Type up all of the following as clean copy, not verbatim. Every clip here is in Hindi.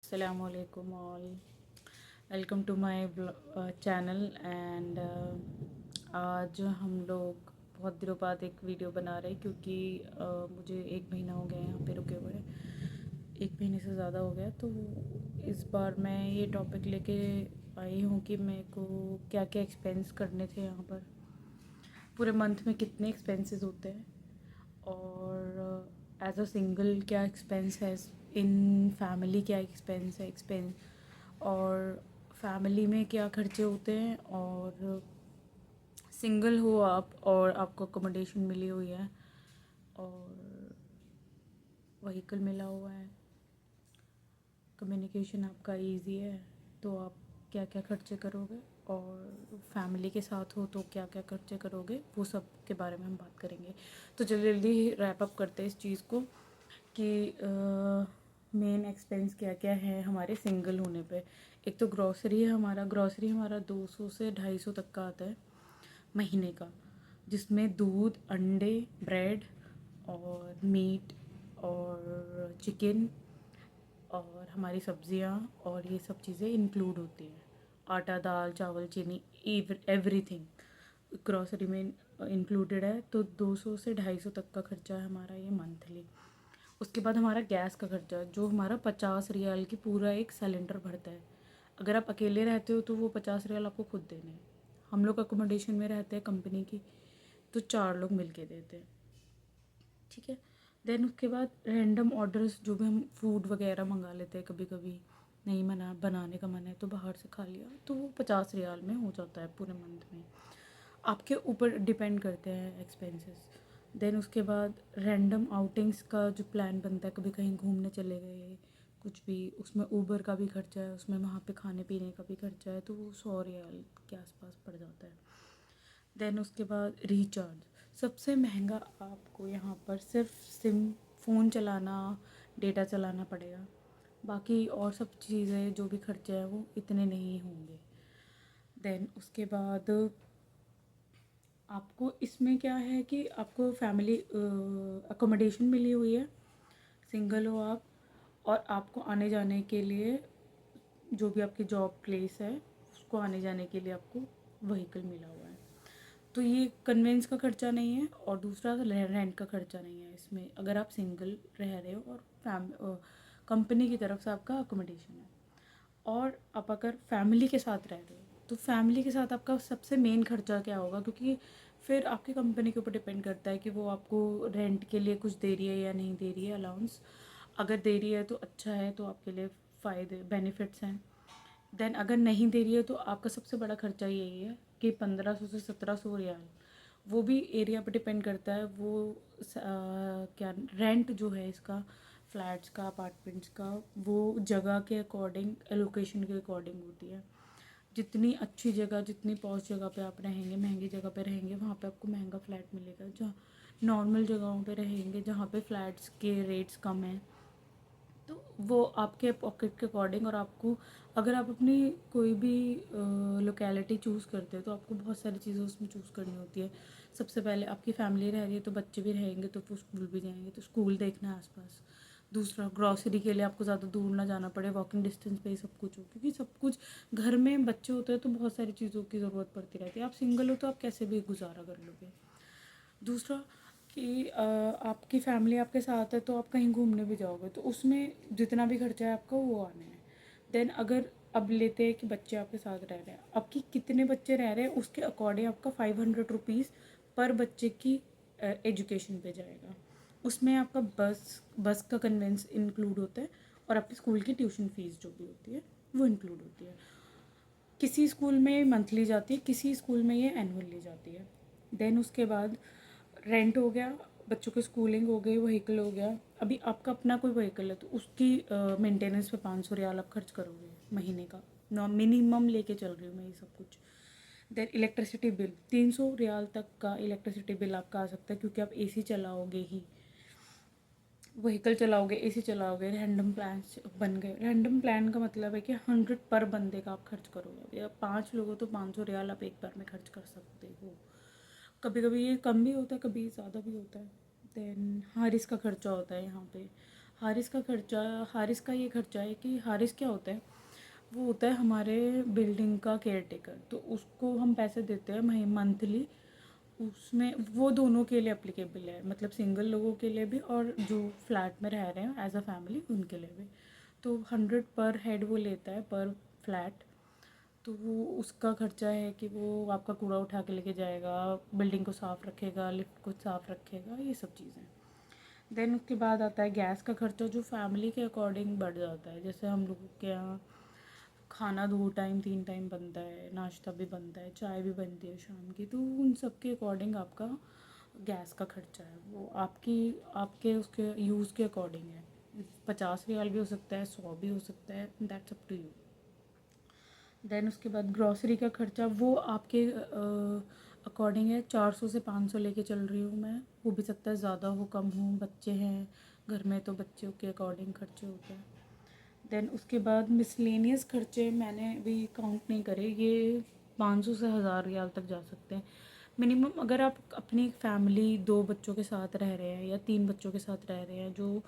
Assalamualaikum all. Welcome to my channel and आज हम लोग बहुत दिनों बाद एक वीडियो बना रहे हैं क्योंकि मुझे 1 महीना हो गया यहाँ पे रुके हुए। 1 महीने से ज़्यादा हो गया, तो इस बार मैं ये टॉपिक लेके आई हूँ कि मेरे को क्या क्या एक्सपेंस करने थे यहाँ पर, पूरे मंथ में कितने एक्सपेंसेस होते हैं और एज अ सिंगल क्या एक्सपेंस है, इन फैमिली क्या एक्सपेंस और फैमिली में क्या खर्चे होते हैं, और सिंगल हो आप और आपको अकोमोडेशन मिली हुई है और व्हीकल मिला हुआ है, कम्युनिकेशन आपका इजी है, तो आप क्या क्या खर्चे करोगे, और फैमिली के साथ हो तो क्या क्या खर्चे करोगे, वो सब के बारे में हम बात करेंगे। तो जल्दी जल्दी रैप अप करते हैं इस चीज़ को कि मेन एक्सपेंस क्या क्या है हमारे सिंगल होने पे। एक तो ग्रॉसरी है, ग्रॉसरी हमारा 200 से 250 तक का आता है महीने का, जिसमें दूध, अंडे, ब्रेड और मीट और चिकन और हमारी सब्जियां और ये सब चीज़ें इंक्लूड होती हैं। आटा, दाल, चावल, चीनी, एवरीथिंग ग्रॉसरी में इंक्लूडेड है। तो 200 से 250 तक का खर्चा है हमारा ये मंथली। उसके बाद हमारा गैस का खर्चा, जो हमारा 50 रियाल की पूरा एक सिलेंडर भरता है। अगर आप अकेले रहते हो तो वो 50 रियाल आपको खुद देने हैं। हम लोग अकोमोडेशन में रहते हैं कंपनी की, तो 4 लोग मिल के देते हैं, ठीक है। देन उसके बाद रैंडम ऑर्डर्स, जो भी हम फूड वगैरह मंगा लेते हैं, कभी कभी नहीं मना बनाने का मन है तो बाहर से खा लिया, तो वो 50 रियाल में हो जाता है पूरे मंथ में। आपके ऊपर डिपेंड करते हैं एक्सपेंसेस। देन उसके बाद रैंडम आउटिंग्स का जो प्लान बनता है, कभी कहीं घूमने चले गए कुछ भी, उसमें ऊबर का भी खर्चा है, उसमें वहाँ पे खाने पीने का भी खर्चा है, तो वो 100 रियाल के आसपास पड़ जाता है। देन उसके बाद रिचार्ज, सबसे महंगा आपको यहाँ पर सिर्फ सिम, फ़ोन चलाना, डेटा चलाना पड़ेगा। बाकी और सब चीज़ें जो भी खर्चे हैं वो इतने नहीं होंगे। देन उसके बाद आपको इसमें क्या है कि आपको फैमिली अकोमोडेशन मिली हुई है, सिंगल हो आप, और आपको आने जाने के लिए, जो भी आपकी जॉब प्लेस है उसको आने जाने के लिए आपको व्हीकल मिला हुआ है। तो ये कन्वेंस का खर्चा नहीं है, और दूसरा रेंट का खर्चा नहीं है इसमें, अगर आप सिंगल रह रहे हो और कंपनी की तरफ से आपका अकोमोडेशन है। और आप अगर फैमिली के साथ रह रहे हो तो फैमिली के साथ आपका सबसे मेन खर्चा क्या होगा, क्योंकि फिर आपकी कंपनी के ऊपर डिपेंड करता है कि वो आपको रेंट के लिए कुछ दे रही है या नहीं दे रही है अलाउंस। अगर दे रही है तो अच्छा है, तो आपके लिए फ़ायदे बेनिफिट्स हैं। देन अगर नहीं दे रही है तो आपका सबसे बड़ा खर्चा यही है कि 1500 से 1700 रियाल, वो भी एरिया पर डिपेंड करता है। वो क्या रेंट जो है इसका, फ्लैट्स का, अपार्टमेंट्स का, वो जगह के अकॉर्डिंग, लोकेशन के अकॉर्डिंग होती है। जितनी अच्छी जगह, जितनी पॉश जगह पे आप रहेंगे, महंगी जगह पे रहेंगे, वहाँ पे आपको महंगा फ्लैट मिलेगा। जहाँ नॉर्मल जगहों पे रहेंगे, जहाँ पे फ्लैट्स के रेट्स कम हैं, तो वो आपके पॉकेट के अकॉर्डिंग। और आपको, अगर आप अपनी कोई भी लोकेलिटी चूज़ करते हो तो आपको बहुत सारी चीज़ें उसमें चूज़ करनी होती है। सबसे पहले आपकी फैमिली रह रही है तो बच्चे भी रहेंगे, तो वो स्कूल भी जाएंगे, तो स्कूल देखना है आसपास। दूसरा, ग्रॉसरी के लिए आपको ज़्यादा दूर ना जाना पड़े, वॉकिंग डिस्टेंस पे ही सब कुछ हो, क्योंकि सब कुछ घर में बच्चे होते हैं तो बहुत सारी चीज़ों की ज़रूरत पड़ती रहती है। आप सिंगल हो तो आप कैसे भी गुजारा कर लोगे। दूसरा कि आपकी फैमिली आपके साथ है तो आप कहीं घूमने भी जाओगे तो उसमें जितना भी खर्चा है आपका वो आना है। देन अगर अब लेते हैं कि बच्चे आपके साथ रह रहे हैं, आपकी कितने बच्चे रह रहे हैं उसके अकॉर्डिंग आपका 500 रुपीज़ पर बच्चे की एजुकेशन पे जाएगा। उसमें आपका बस का कन्वेंस इंक्लूड होता है, और आपके स्कूल की ट्यूशन फ़ीस जो भी होती है वो इंक्लूड होती है। किसी स्कूल में मंथली जाती है, किसी स्कूल में ये एनुअली जाती है। देन उसके बाद रेंट हो गया, बच्चों की स्कूलिंग हो गई, व्हीकल हो गया। अभी आपका अपना कोई व्हीकल है तो उसकी मेंटेनेंस पे 500 रियाल आप खर्च करोगे महीने का, मिनिमम लेके चल रही हूँ मैं ये सब कुछ। देन इलेक्ट्रिसिटी बिल 300 रियाल तक का इलेक्ट्रिसिटी बिल आपका आ सकता है, क्योंकि आप एसी चलाओगे ही, व्हीकल चलाओगे, एसी चलाओगे। रैंडम प्लान बन गए। रैंडम प्लान का मतलब है कि 100 पर बंदे का आप खर्च करोगे। अब 5 लोग हो तो 500 रियाल आप एक बार में खर्च कर सकते हो। कभी कभी ये कम भी होता है, कभी ज़्यादा भी होता है। देन हाँ, इसका खर्चा होता है यहाँ पे। हारिस का ये खर्चा है कि हारिस क्या होता है, वो होता है हमारे बिल्डिंग का केयर टेकर। तो उसको हम पैसे देते हैं मंथली। उसमें वो दोनों के लिए अप्लीकेबल है, मतलब सिंगल लोगों के लिए भी और जो फ्लैट में रह रहे हैं एज अ फैमिली उनके लिए भी। तो 100 पर हेड वो लेता है पर फ्लैट। तो वो उसका खर्चा है कि वो आपका कूड़ा उठा के लेके जाएगा, बिल्डिंग को साफ़ रखेगा, लिफ्ट को साफ़ रखेगा, ये सब चीज़ें। देन उसके बाद आता है गैस का खर्चा, जो फैमिली के अकॉर्डिंग बढ़ जाता है। जैसे हम लोगों के यहाँ खाना 2 टाइम 3 टाइम बनता है, नाश्ता भी बनता है, चाय भी बनती है शाम की। तो उन सब के अकॉर्डिंग आपका गैस का खर्चा है वो आपके उसके यूज़ के अकॉर्डिंग है। 50 रियाल भी हो सकता है, 100 भी हो सकता है, that's up to you. Then उसके बाद ग्रॉसरी का खर्चा वो आपके अकॉर्डिंग है। 400 से 500 लेके चल रही हूँ मैं, हो भी सकता है ज़्यादा हो कम हो, बच्चे हैं घर में तो बच्चों के अकॉर्डिंग खर्चे होते हैं। देन उसके बाद मिसलेनियस खर्चे मैंने भी काउंट नहीं करे, ये 500 से 1000 रियाल तक जा सकते हैं मिनिमम। अगर आप अपनी फैमिली 2 बच्चों के साथ रह रहे हैं या 3 बच्चों के साथ रह रहे हैं, जो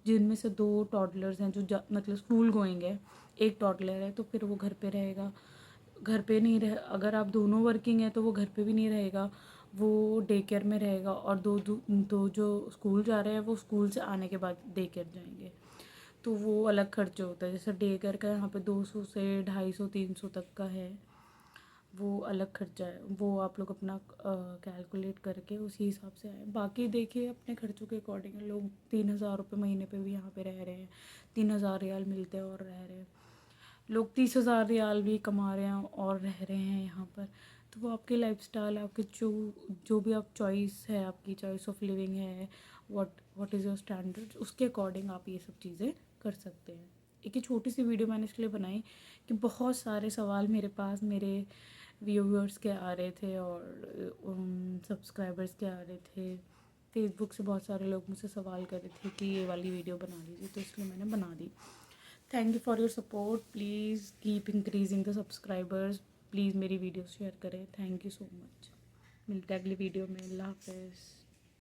जिनमें से 2 टॉडलर्स हैं जो मतलब स्कूल गोइंग है, एक टॉडलर है, तो फिर वो घर पे रहेगा। घर पे नहीं रह अगर आप दोनों वर्किंग हैं तो वो घर पे भी नहीं रहेगा, वो डे केयर में रहेगा। और दो जो स्कूल जा रहे हैं वो स्कूल से आने के बाद डे केयर जाएंगे। तो वो अलग खर्चे होता है। जैसे डे केयर का यहाँ पे 200 से 250-300 तक का है, वो अलग खर्चा है। वो आप लोग अपना कैलकुलेट करके उसी हिसाब से आए। बाकी देखिए अपने खर्चों के अकॉर्डिंग लोग 3000 रुपये महीने पे भी यहाँ पे रह रहे हैं, 3000 रियाल मिलते हैं और रह रहे हैं। लोग 30,000 रियाल भी कमा रहे हैं और रह रहे हैं यहाँ पर। तो वो आपकी लाइफस्टाइल, आपके जो भी आप चॉइस है, आपकी चॉइस ऑफ लिविंग है, व्हाट इज़ योर स्टैंडर्ड, उसके अकॉर्डिंग आप ये सब चीज़ें कर सकते हैं। एक ही छोटी सी वीडियो मैंने इसलिए बनाई कि बहुत सारे सवाल मेरे पास मेरे व्यूअर्स के आ रहे थे और सब्सक्राइबर्स के आ रहे थे। फेसबुक से बहुत सारे लोग मुझसे सवाल कर रहे थे कि ये वाली वीडियो बना लीजिए, तो इसलिए मैंने बना दी। Thank you for your support, please keep increasing the subscribers. Please मेरी वीडियो शेयर करें। Thank you so much. मिलते हैं अगली वीडियो में। अल्लाह हाफ़िज़।